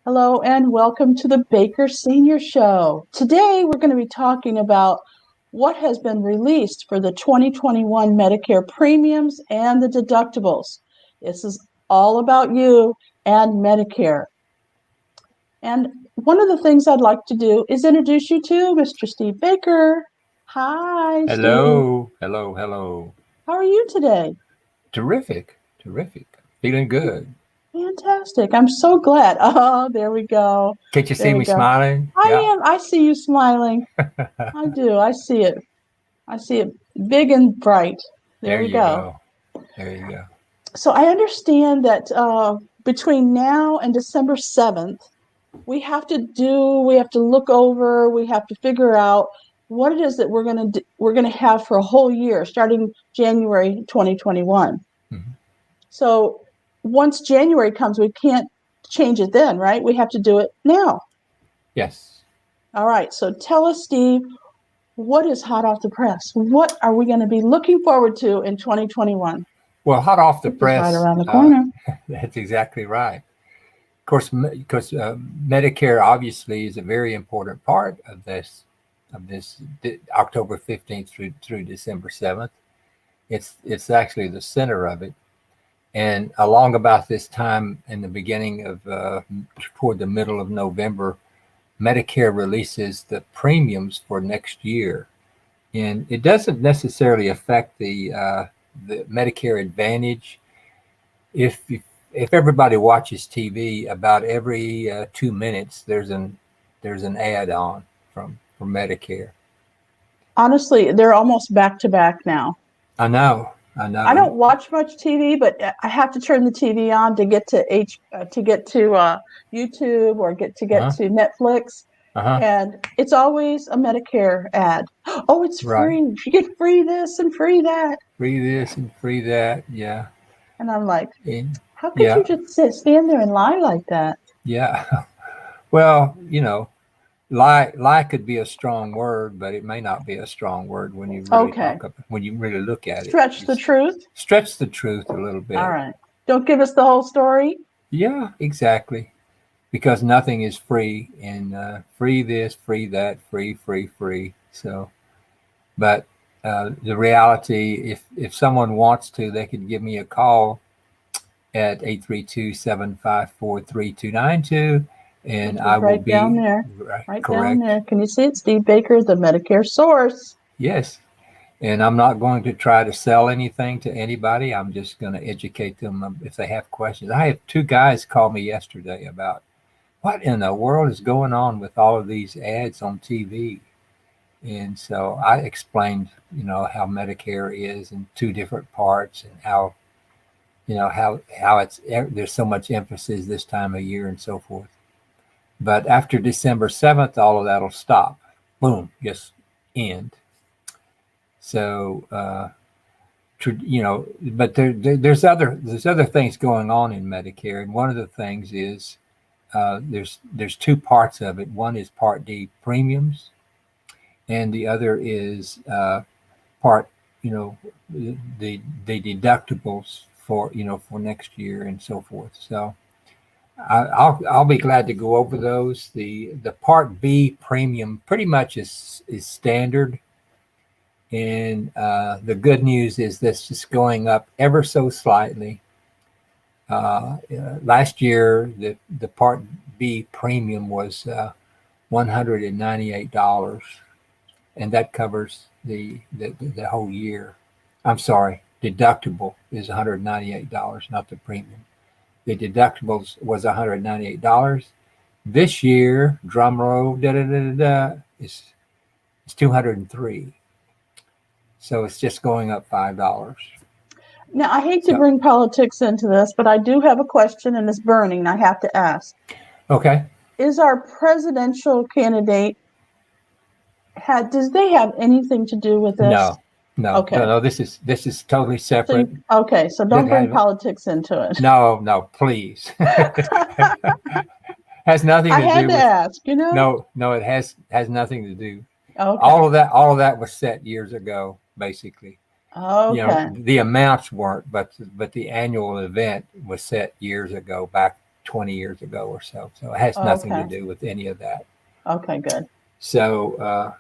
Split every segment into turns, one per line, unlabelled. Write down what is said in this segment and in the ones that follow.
Hello and welcome to the Baker Senior Show. Today we're going to be talking about what has been released for the 2021 Medicare premiums and the deductibles. This is all about you and Medicare. And one of the things I'd like to do is introduce you to Mr. Steve Baker. Hi, Steve.
Hello.
How are you today?
Terrific. Feeling good.
Fantastic. I'm so glad. Oh, there we go.
Can't you
There
see
we
me
go.
smiling?
I
Yeah.
am. I see you smiling. I do. I see it. I see it big and bright. There
There
we
you
go.
go. There you go.
So I understand that between now and December 7th, we have to look over, we have to figure out what it is that we're going to have for a whole year, starting January 2021.
Mhm.
So once January comes, we can't change it then, right? We have to do it now.
Yes.
All right. So tell us, Steve, what is hot off the press? What are we going to be looking forward to in 2021?
Well, hot off the
Which is right
press.
around the corner.
That's exactly right. Of course, because Medicare obviously is a very important part of this October 15th through December 7th. It's actually the center of it. And along about this time in the beginning of toward the middle of November, Medicare releases the premiums for next year, and it doesn't necessarily affect the Medicare Advantage. If everybody watches TV, about every 2 minutes there's an ad on from Medicare.
Honestly, they're almost back to back now.
I know.
I don't watch much TV, but I have to turn the TV on to get to YouTube or get to Netflix,
Uh-huh.
and it's always a Medicare ad. Oh, it's
Right.
free. You get free this and free that.
Free this and free that. Yeah.
And I'm like,
And,
how could
yeah.
you just stand there and lie like that?
Yeah. Well, lie could be a strong word, but it may not be a strong word when you really
Okay.
when you really look at it.
Stretch the truth.
Stretch the truth a little bit.
All right. Don't give us the whole story.
Yeah, exactly. Because nothing is free, and free this, free that, free. So, but the reality, if someone wants to, they could give me a call at 832-754-3292, and I will
Right
be
down there. Right down
correct.
there. Can you see it? Steve Baker, the Medicare source.
Yes. And I'm not going to try to sell anything to anybody. I'm just going to educate them if they have questions. I have two guys call me yesterday about what in the world is going on with all of these ads on TV. And so I explained, how Medicare is in two different parts, and how it's there's so much emphasis this time of year and so forth. But after December 7th, all of that'll stop. Boom, just end. So, but there's other things going on in Medicare, and one of the things is there's two parts of it. One is Part D premiums, and the other is part the deductibles for next year and so forth. So I'll be glad to go over those. The Part B premium pretty much is standard. And the good news is this is going up ever so slightly. Last year, the Part B premium was $198, and that covers the whole year. I'm sorry, deductible is $198, not the premium. The deductibles was $198. This year, drum roll, is $203. So it's just going up $5.
Now, I hate to bring politics into this, but I do have a question, and it's burning, and I have to ask.
Okay.
Is our presidential candidate, does they have anything to do with this?
No.
Okay.
No. This is totally separate.
So don't bring politics into it.
No, please. Has nothing to do with.
I had to ask,
No, it has nothing to do.
Okay.
All of that was set years ago, basically.
Okay.
The amounts weren't, but the annual event was set years ago, back 20 years ago or so. So it has nothing to do with any of that.
Okay, good.
So,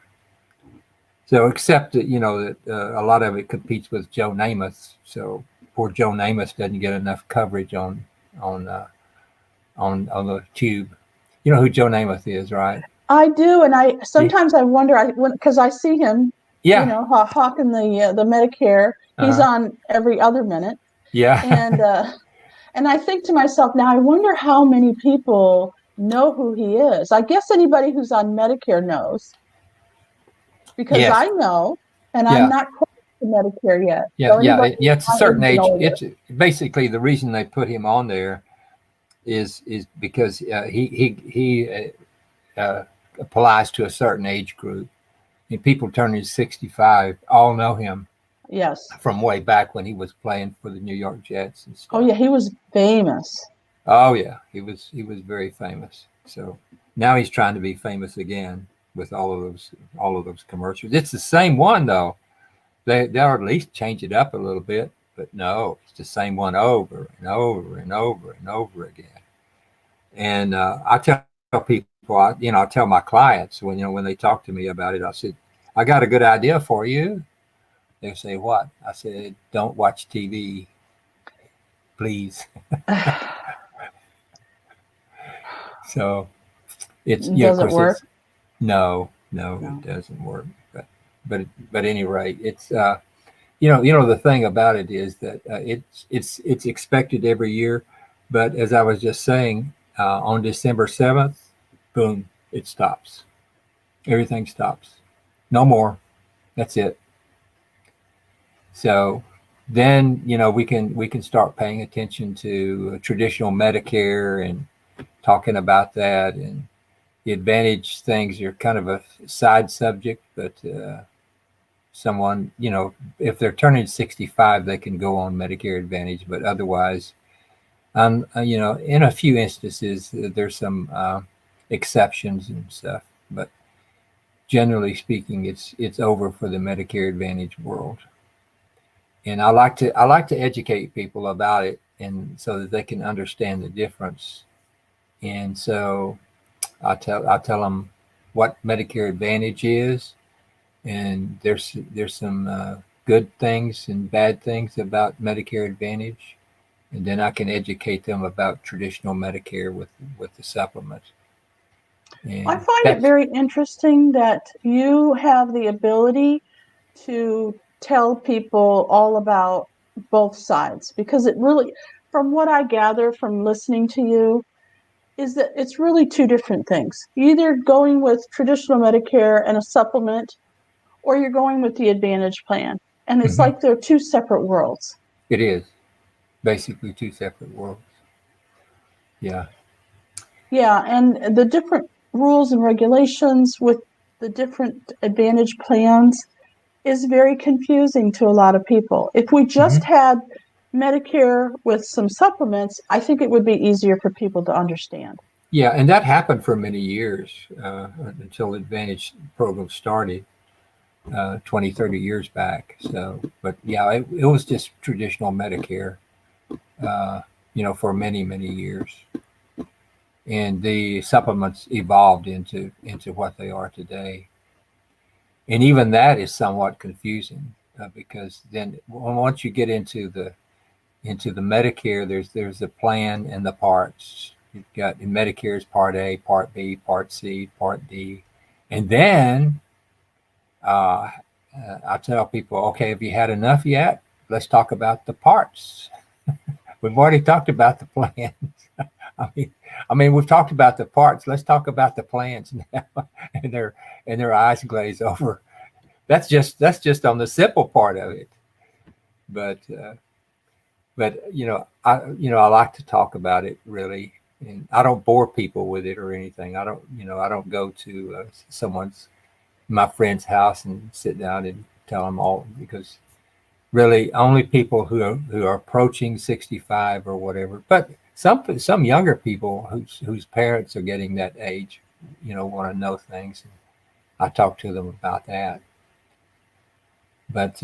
so except that, that a lot of it competes with Joe Namath. So poor Joe Namath doesn't get enough coverage on the tube. You know who Joe Namath is, right?
I do, and I sometimes I wonder, because I see him,
yeah,
hawking the Medicare. He's on every other minute.
Yeah.
And I think to myself, now I wonder how many people know who he is. I guess anybody who's on Medicare knows, because
Yes.
I know, and
Yeah.
I'm not quite to Medicare yet.
Yeah,
So
yeah,
anybody
it's a certain age.
older.
It's basically the reason they put him on there is because he applies to a certain age group. And people turning 65 all know him.
Yes.
From way back when he was playing for the New York Jets and stuff.
Oh yeah, he was famous.
Oh yeah, he was very famous. So now he's trying to be famous again with all of those commercials. It's the same one though. They'll at least change it up a little bit, but no, it's the same one over and over and over and over again. And I tell people, I tell my clients when they talk to me about it, I said, I got a good idea for you. They say, what? I said, don't watch TV, please. So it's
does it work?
No, it doesn't work. But at any rate, it's the thing about it is that it's expected every year, but as I was just saying, on December 7th, boom, it stops. Everything stops. No more. That's it. So then we can start paying attention to traditional Medicare and talking about that, and the Advantage things are kind of a side subject, but someone, if they're turning 65, they can go on Medicare Advantage, but otherwise, in a few instances, there's some exceptions and stuff, but generally speaking, it's over for the Medicare Advantage world. And I like to educate people about it, and so that they can understand the difference. And so I tell them what Medicare Advantage is, and there's some good things and bad things about Medicare Advantage, and then I can educate them about traditional Medicare with the supplement. And
I find it very interesting that you have the ability to tell people all about both sides, because it really, from what I gather from listening to you, is that it's really two different things. You're either going with traditional Medicare and a supplement, or you're going with the Advantage plan. And it's like they're two separate worlds.
It is basically two separate worlds. Yeah.
Yeah, and the different rules and regulations with the different Advantage plans is very confusing to a lot of people. If we just had Medicare with some supplements, I think it would be easier for people to understand.
Yeah, and that happened for many years until Advantage program started 20, 30 years back. So, but yeah, it was just traditional Medicare, for many, many years. And the supplements evolved into what they are today. And even that is somewhat confusing because then once you get into the Medicare, there's the plan and the parts. You've got Medicare's Part A, Part B, Part C, Part D, and then I tell people, okay, have you had enough yet? Let's talk about the parts. We've already talked about the plans. I mean, we've talked about the parts. Let's talk about the plans now. and their eyes glaze over. That's just on the simple part of it. But I like to talk about it really, and I don't bore people with it or anything. I don't go to my friend's house and sit down and tell them all, because really only people who are approaching 65 or whatever, but some younger people whose parents are getting that age, want to know things. And I talk to them about that. But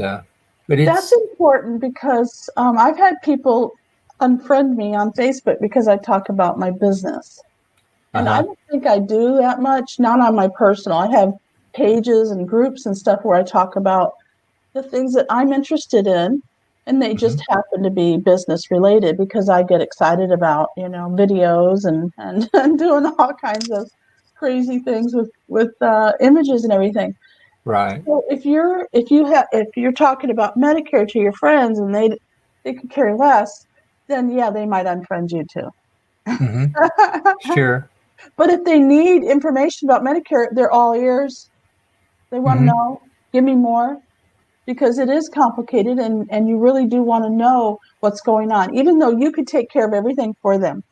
it's,
that's important, because I've had people unfriend me on Facebook because I talk about my business. And I don't think I do that much, not on my personal. I have pages and groups and stuff where I talk about the things that I'm interested in, and they just happen to be business related because I get excited about, videos and doing all kinds of crazy things with images and everything.
Right.
So if you're talking about Medicare to your friends and they could care less, then yeah, they might unfriend you too.
Mm-hmm. Sure.
But if they need information about Medicare, they're all ears. They want to know, give me more, because it is complicated and you really do want to know what's going on, even though you could take care of everything for them.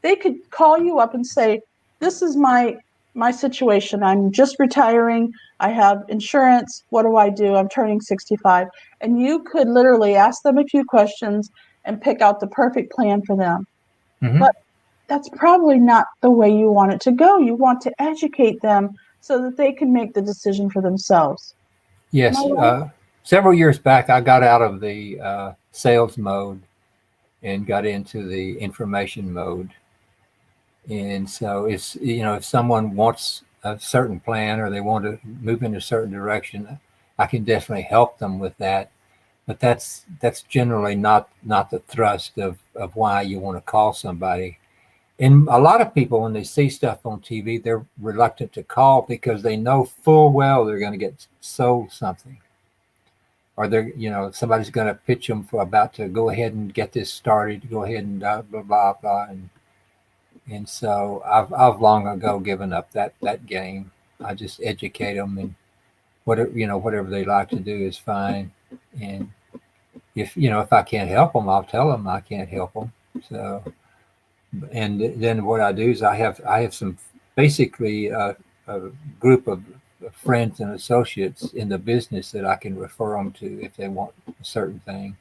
They could call you up and say, this is my situation. I'm just retiring. I have insurance. What do I do? I'm turning 65. And you could literally ask them a few questions and pick out the perfect plan for them. But that's probably not the way you want it to go. You want to educate them so that they can make the decision for themselves. Am I
Yes.
right?
Several years back, I got out of the sales mode and got into the information mode. And so, if someone wants a certain plan or they want to move in a certain direction, I can definitely help them with that. But that's generally not the thrust of why you want to call somebody. And a lot of people, when they see stuff on TV, they're reluctant to call because they know full well they're going to get sold something, or somebody's going to pitch them for about to go ahead and get this started, go ahead and blah blah blah, and so I've long ago given up that game. I just educate them, and whatever they like to do is fine. And if I can't help them, I'll tell them I can't help them. So, and then what I do is I have some basically a group of friends and associates in the business that I can refer them to if they want a certain thing.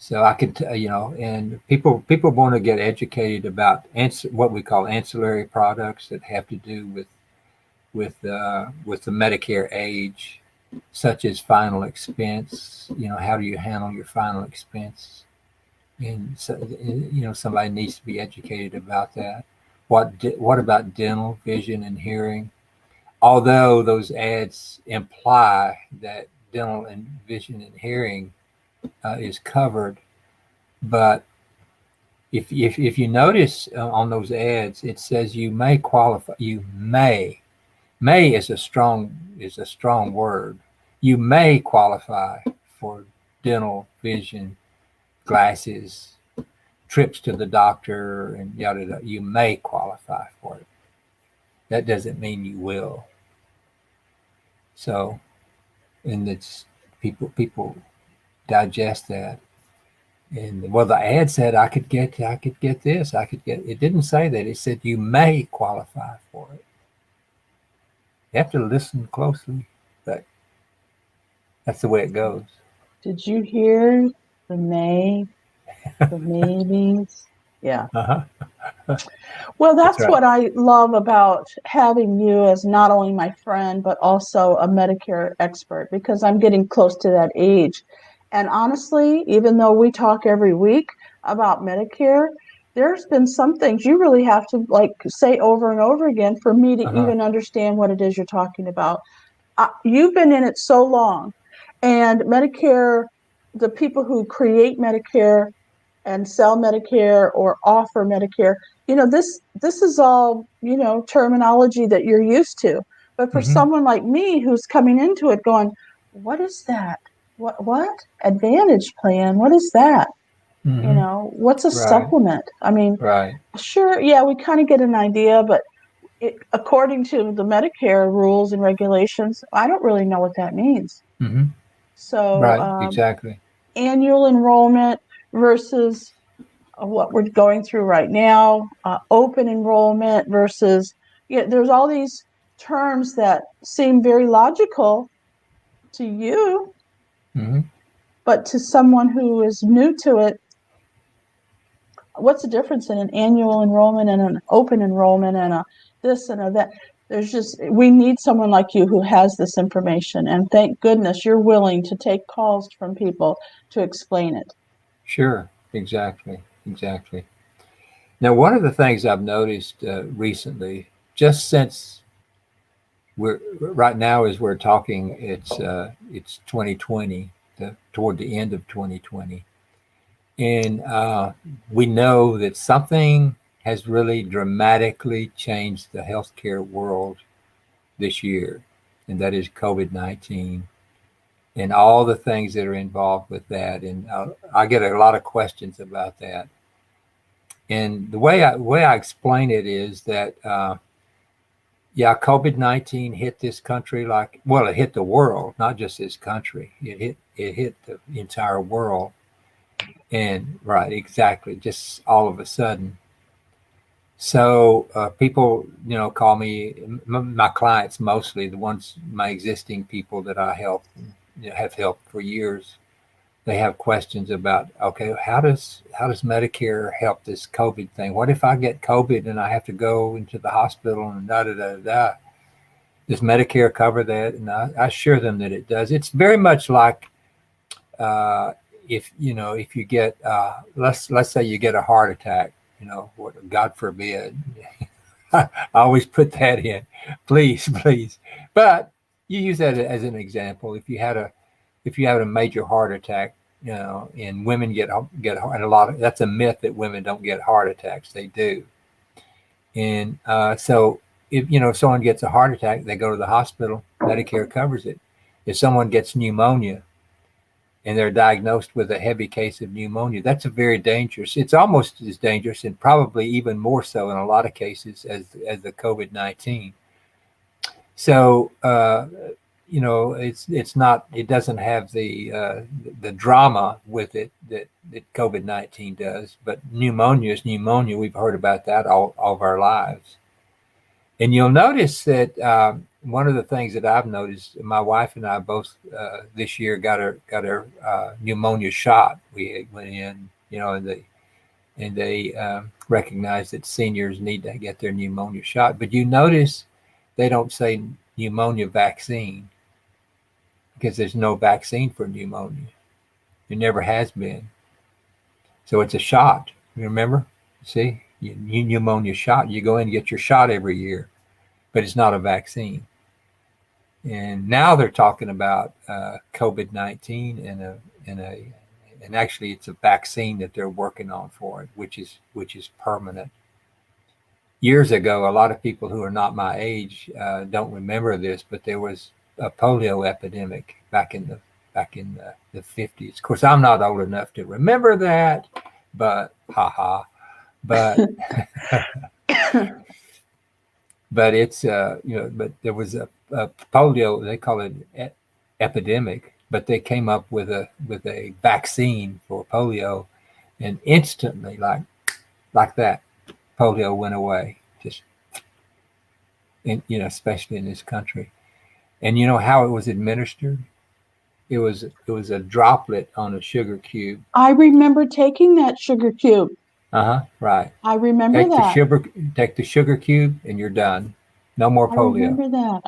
So I can, and people want to get educated about what we call ancillary products that have to do with the Medicare age, such as final expense. How do you handle your final expense? And so, somebody needs to be educated about that. What about dental, vision, and hearing? Although those ads imply that dental and vision and hearing is covered, but if you notice on those ads, it says you may qualify. You may is a strong word. You may qualify for dental, vision, glasses, trips to the doctor, and yada yada. You may qualify for it. That doesn't mean you will. So, and it's people digest that. And well, the ad said I could get this. I could get. It didn't say that. It said you may qualify for it. You have to listen closely, but that's the way it goes.
Did you hear the maybes? Yeah.
Uh-huh.
Well,
That's
that's
right.
what I love about having you as not only my friend, but also a Medicare expert, because I'm getting close to that age. And honestly, even though we talk every week about Medicare, there's been some things you really have to like say over and over again for me to
Uh-huh.
even understand what it is you're talking about. You've been in it so long, and Medicare, the people who create Medicare and sell Medicare or offer Medicare, this is all, terminology that you're used to. But for
Mm-hmm.
someone like me who's coming into it going, what is that? What? Advantage plan? What is that?
Mm-hmm.
What's a
Right.
supplement? I mean,
Right.
sure, yeah, we kind of get an idea, but according to the Medicare rules and regulations, I don't really know what that means.
Mm-hmm.
So,
Right. Exactly.
annual enrollment versus what we're going through right now, open enrollment versus, there's all these terms that seem very logical to you,
Mm-hmm.
but to someone who is new to it, what's the difference in an annual enrollment and an open enrollment and a this and a that? We need someone like you who has this information. And thank goodness you're willing to take calls from people to explain it.
Sure. exactly, exactly. Now, one of the things I've noticed recently, just since we're right now as we're talking, it's 2020, toward the end of 2020, and we know that something has really dramatically changed the healthcare world this year, and that is COVID-19 and all the things that are involved with that. And I get a lot of questions about that. And the way I explain it is that yeah, COVID-19 hit this country like, well, it hit the world, not just this country. It hit the entire world. And right, exactly, just all of a sudden. So people, call me my clients mostly, the ones my existing people that I help, have helped for years. They have questions about, okay, how does Medicare help this COVID thing? What if I get COVID and I have to go into the hospital and da da da da? Does Medicare cover that? And I assure them that it does. It's very much like uh, if you get let's say you get a heart attack, what God forbid. I always put that in, please, please. But you use that as an example. If you had a major heart attack, and women and a lot of that's a myth that women don't get heart attacks. They do. And so if someone gets a heart attack, they go to the hospital. Medicare covers it. If someone gets pneumonia and they're diagnosed with a heavy case of pneumonia, that's a very dangerous. It's almost as dangerous, and probably even more so in a lot of cases, as the COVID-19. So it's not. It doesn't have the drama with it that COVID-19 does. But pneumonia is pneumonia. We've heard about that all of our lives. And you'll notice that one of the things that I've noticed, my wife and I both this year got our pneumonia shot. We went in, and they recognize that seniors need to get their pneumonia shot. But you notice they don't say pneumonia vaccine, because there's no vaccine for pneumonia. There never has been. So it's a shot. You remember? See, pneumonia shot. You go in and get your shot every year, but it's not a vaccine. And now they're talking about COVID-19 and actually it's a vaccine that they're working on for it, which is permanent. Years ago, a lot of people who are not my age don't remember this, but there was a polio epidemic back in the 50s. Of course, I'm not old enough to remember that, but haha. But but it's but there was a polio, they call it epidemic, but they came up with a vaccine for polio, and instantly, like that, polio went away. Just especially in this country. And you know how it was administered? It was a droplet on a sugar cube.
I remember taking that sugar cube.
Right.
I remember that.
Take the sugar cube and you're done. No more
I
polio.
remember that.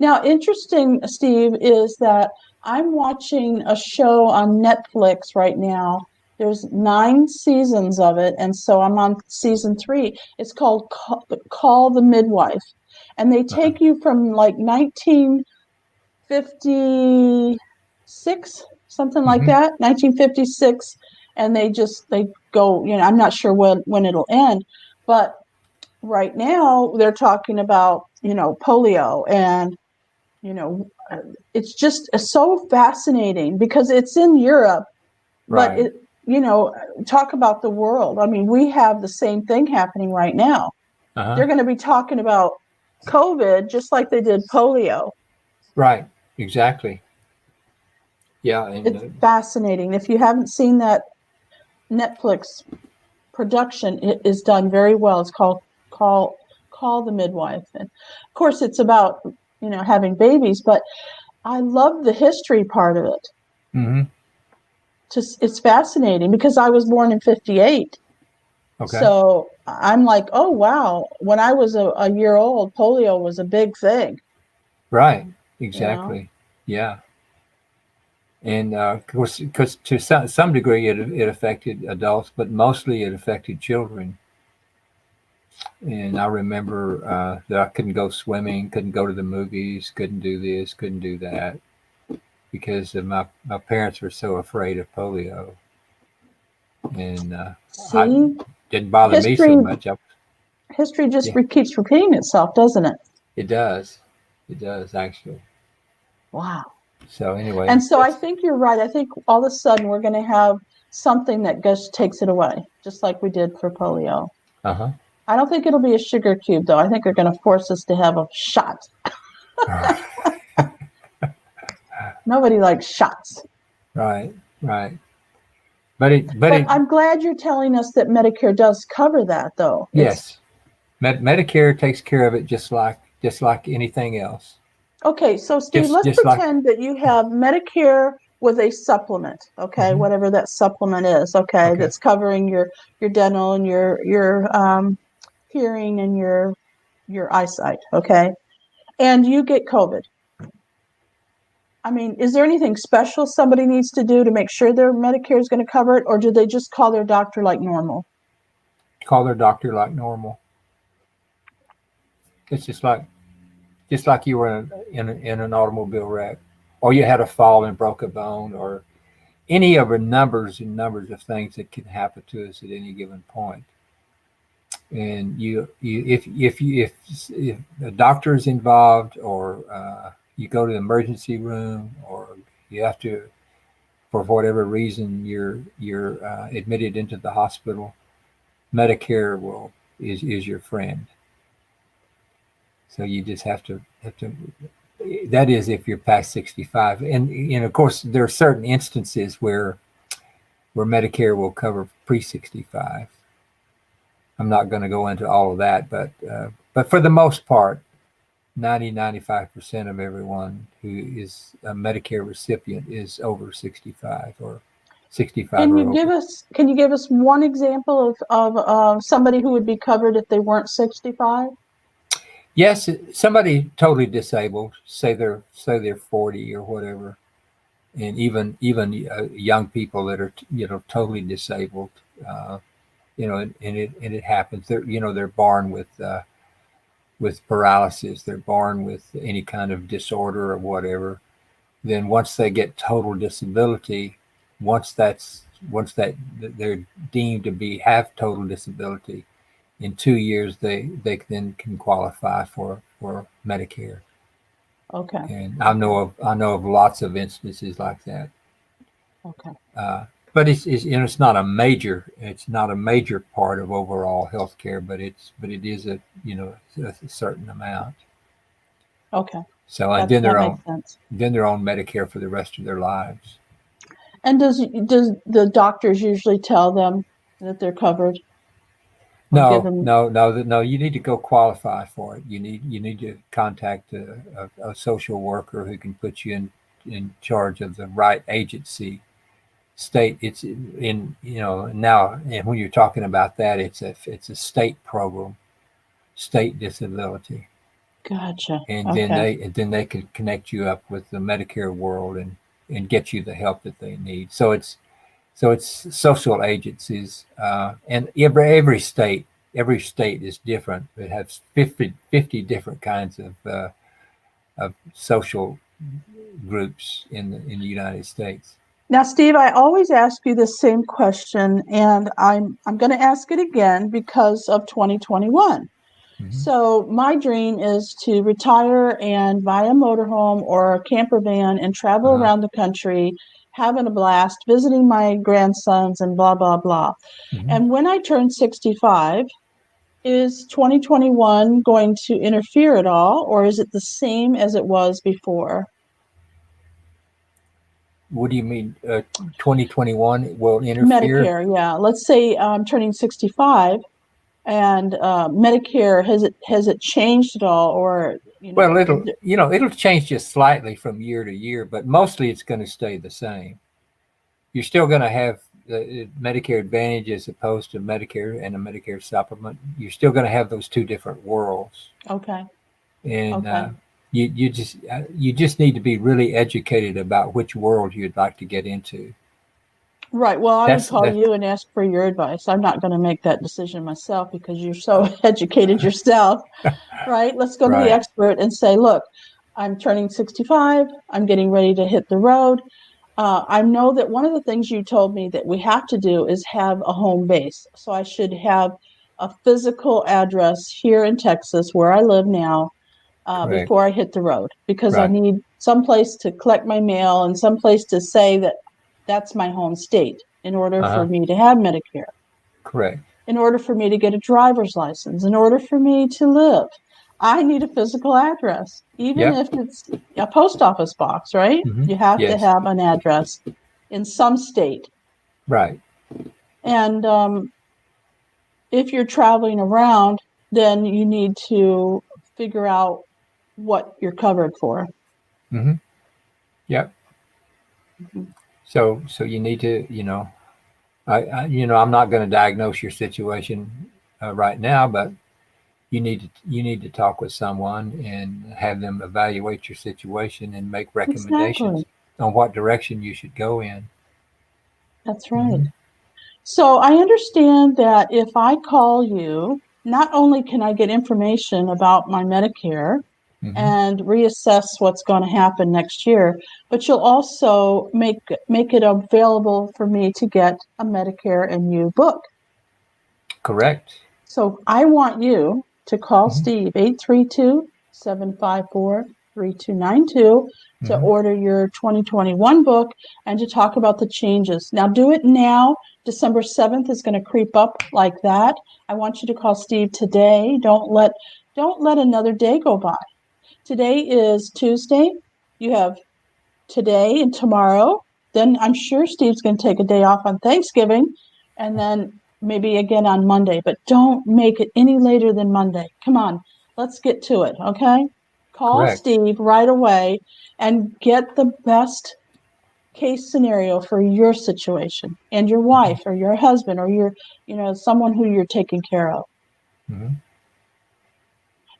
Now, interesting, Steve, is that I'm watching a show on Netflix right now. There's 9 seasons of it, and so I'm on season 3. It's called Call the Midwife, and they take you from like 1956, something like that, 1956, and they go. I'm not sure when it'll end, but right now they're talking about polio, and it's just so fascinating because it's in Europe, but
Right.
talk about the world. I mean, we have the same thing happening right now. They're going to be talking about COVID just like they did polio.
Right. Exactly. Yeah.
It's fascinating. If you haven't seen that Netflix production, it is done very well. It's called Call the Midwife, and of course it's about having babies, but I love the history part of it. It's fascinating because I was born in 58.
Okay.
So I'm like, oh wow, when I was a year old, polio was a big thing.
Right. Exactly. Yeah. And of course, because to some degree it affected adults, but mostly it affected children. And I remember that I couldn't go swimming, couldn't go to the movies, couldn't do this, couldn't do that, because of my parents were so afraid of polio. And I
See,
didn't bother me
history
so much.
history just
Yeah,
keeps repeating itself, doesn't it?
it does. It does actually.
Wow.
So anyway,
And so I think you're right. I think all of a sudden we're going to have something that just takes it away, just like we did for polio.
uh-huh.
I don't think it'll be a sugar cube, though. I think they're going to force us to have a shot. Nobody likes shots.
Right, right. But
I'm glad you're telling us that Medicare does cover that, though.
yes, Medicare takes care of it just like anything else.
Okay, so Steve,
Just
let's
just like
pretend that you have Medicare with a supplement, okay,
mhm,
whatever that supplement is, okay,
okay.
that's covering your dental and your hearing and your eyesight, okay, and you get COVID. I mean, is there anything special somebody needs to do to make sure their Medicare is going to cover it, or do they just call their doctor like normal?
Call their doctor like normal. It's just like you were in an automobile wreck, or you had a fall and broke a bone, or any of the numbers and numbers of things that can happen to us at any given point. And if a doctor is involved, or you go to the emergency room, or you have to, for whatever reason, you're admitted into the hospital, Medicare is your friend. So you just have to. That is, if you're past 65, and of course there are certain instances where Medicare will cover pre-65. I'm not going to go into all of that, but for the most part, 95% of everyone who is a Medicare recipient is over 65 or 65
Can
or
you give
over.
us can you give us one example of somebody who would be covered if they weren't 65?
Yes, somebody totally disabled, say they're 40 or whatever, and even young people that are totally disabled, uh, and it happens. They're born with paralysis. They're born with any kind of disorder or whatever. Then once they get total disability, once that they're deemed to be have total disability, in 2 years they then can qualify for Medicare.
Okay,
And I
okay,
know of lots of instances like that.
okay,
Uh, but it's not a major part of overall health care, but it is a certain amount.
okay.
So and
That
then
that
they're
makes
on
sense.
then they're on Medicare for the rest of their lives.
And does the doctors usually tell them that they're covered or give
No,
them?
no, no, no. You need to go qualify for it. You need to contact a social worker who can put you in charge of the right agency. State, it's in now, and when you're talking about that, it's a state program, state disability,
Gotcha.
and then
Okay,
they can connect you up with the Medicare world and get you the help that they need. So it's social agencies, and every state is different. It has 50 different kinds of social groups in the United States.
now, Steve, I always ask you the same question, and I'm going to ask it again because of 2021.
Hmm.
So my dream is to retire and buy a motorhome or a camper van and travel
Uh-huh.
around the country, having a blast, visiting my grandsons and blah, blah, blah.
Hmm.
And when I turn 65, is 2021 going to interfere at all, or is it the same as it was before?
What do you mean? 2021 will interfere?
Medicare, yeah. Let's say I'm turning 65 and Medicare, has it changed at all, or
Well, it'll change just slightly from year to year, but mostly it's going to stay the same. You're still going to have the Medicare Advantage as opposed to Medicare and a Medicare supplement. You're still going to have those two different worlds.
okay,
And
okay.
you just need to be really educated about which world you'd like to get into.
Right. Well, I would call
That's
you and ask for your advice. I'm not going to make that decision myself because you're so educated yourself, right? Let's go to the
right.
expert and say, look, I'm turning 65. I'm getting ready to hit the road. I know that one of the things you told me that we have to do is have a home base. So I should have a physical address here in Texas where I live now
Correct.
before I hit the road because I
Right.
need some place to collect my mail and some place to say that that's my home state in order for
Uh-huh.
me to have Medicare,
Correct.
in order for me to get a driver's license, in order for me to live. I need a physical address, even
Yep.
if it's a post office box, right?
Mm-hmm.
You have to
Yes.
have an address in some state.
Right.
And if you're traveling around, then you need to figure out what you're covered for.
Mm-hmm. Yep.
Mm-hmm.
So you need to, I'm not going to diagnose your situation right now, but you need to talk with someone and have them evaluate your situation and make recommendations
Exactly.
on what direction you should go in.
That's right.
Mm-hmm.
So I understand that if I call you, not only can I get information about my Medicare
Mm-hmm.
and reassess what's going to happen next year, but you'll also make it available for me to get a Medicare and You book.
Correct.
So I want you to call
Mm-hmm.
Steve 832-754-3292 to
Mm-hmm.
order your 2021 book and to talk about the changes. Now do it now. December 7th is going to creep up like that. I want you to call Steve today. Don't let another day go by. Today is Tuesday. You have today and tomorrow. Then I'm sure Steve's going to take a day off on Thanksgiving and then maybe again on Monday, but don't make it any later than Monday. Come on, let's get to it, okay? Call
Correct.
Steve right away and get the best case scenario for your situation and your
Mm-hmm.
wife or your husband or someone who you're taking care of.
Mm-hmm.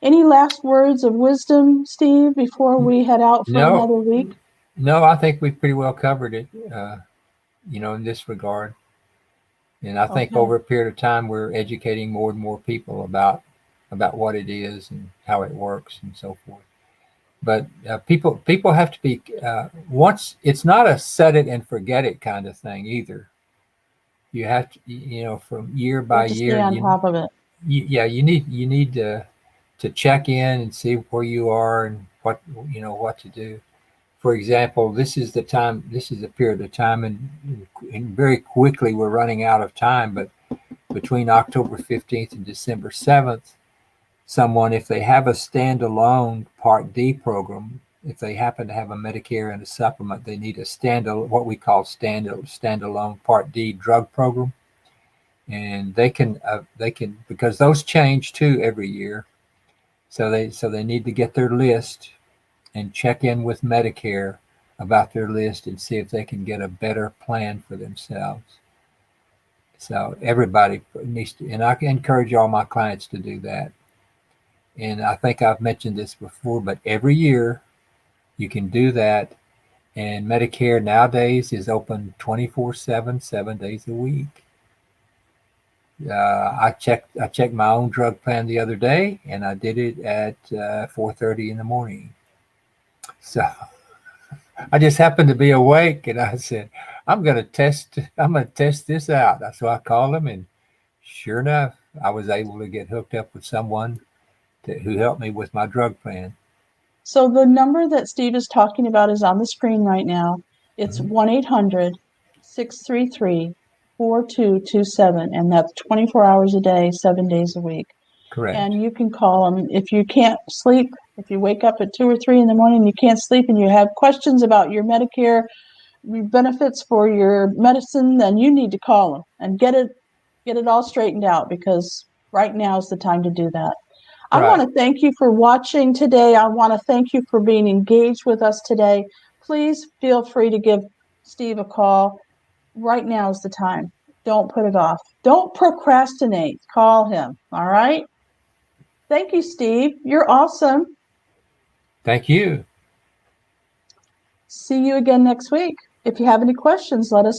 Any last words of wisdom, Steve, before we head out for
No,
another week?
no, I think we've pretty well covered it, in this regard. And I think
Okay.
over a period of time, we're educating more and more people about what it is and how it works and so forth. But people have to be once it's not a set it and forget it kind of thing either. You have to, from year
You
by
have to stay
year,
on top of it.
yeah, you need to check in and see where you are and what to do. For example, this is the time. This is a period of time, and very quickly we're running out of time. But between October 15th and December 7th, someone, if they have a standalone Part D program, if they happen to have a Medicare and a supplement, they need a what we call standalone Part D drug program, and they can because those change too every year. So they need to get their list and check in with Medicare about their list and see if they can get a better plan for themselves. So everybody needs to, and I can encourage all my clients to do that. And I think I've mentioned this before, but every year you can do that. And Medicare nowadays is open 24/7, 7 days a week. I checked my own drug plan the other day, and I did it at 4:30 in the morning. So I just happened to be awake, and I said, I'm gonna test this out. So I called them, and sure enough, I was able to get hooked up with someone who helped me with my drug plan.
So the number that Steve is talking about is on the screen right now. It's
Mhm.
1-800-633-4227, and that's 24 hours a day, 7 days a week.
Correct.
And you can call them if you can't sleep. If you wake up at 2 or 3 in the morning and you can't sleep and you have questions about your Medicare benefits for your medicine, then you need to call them and get it all straightened out because right now is the time to do that. I want
Right.
to thank you for watching today. I want to thank you for being engaged with us today. Please feel free to give Steve a call. Right now is the time. Don't put it off. Don't procrastinate. Call him. All right. Thank you, Steve. You're awesome.
Thank you.
See you again next week. If you have any questions, let us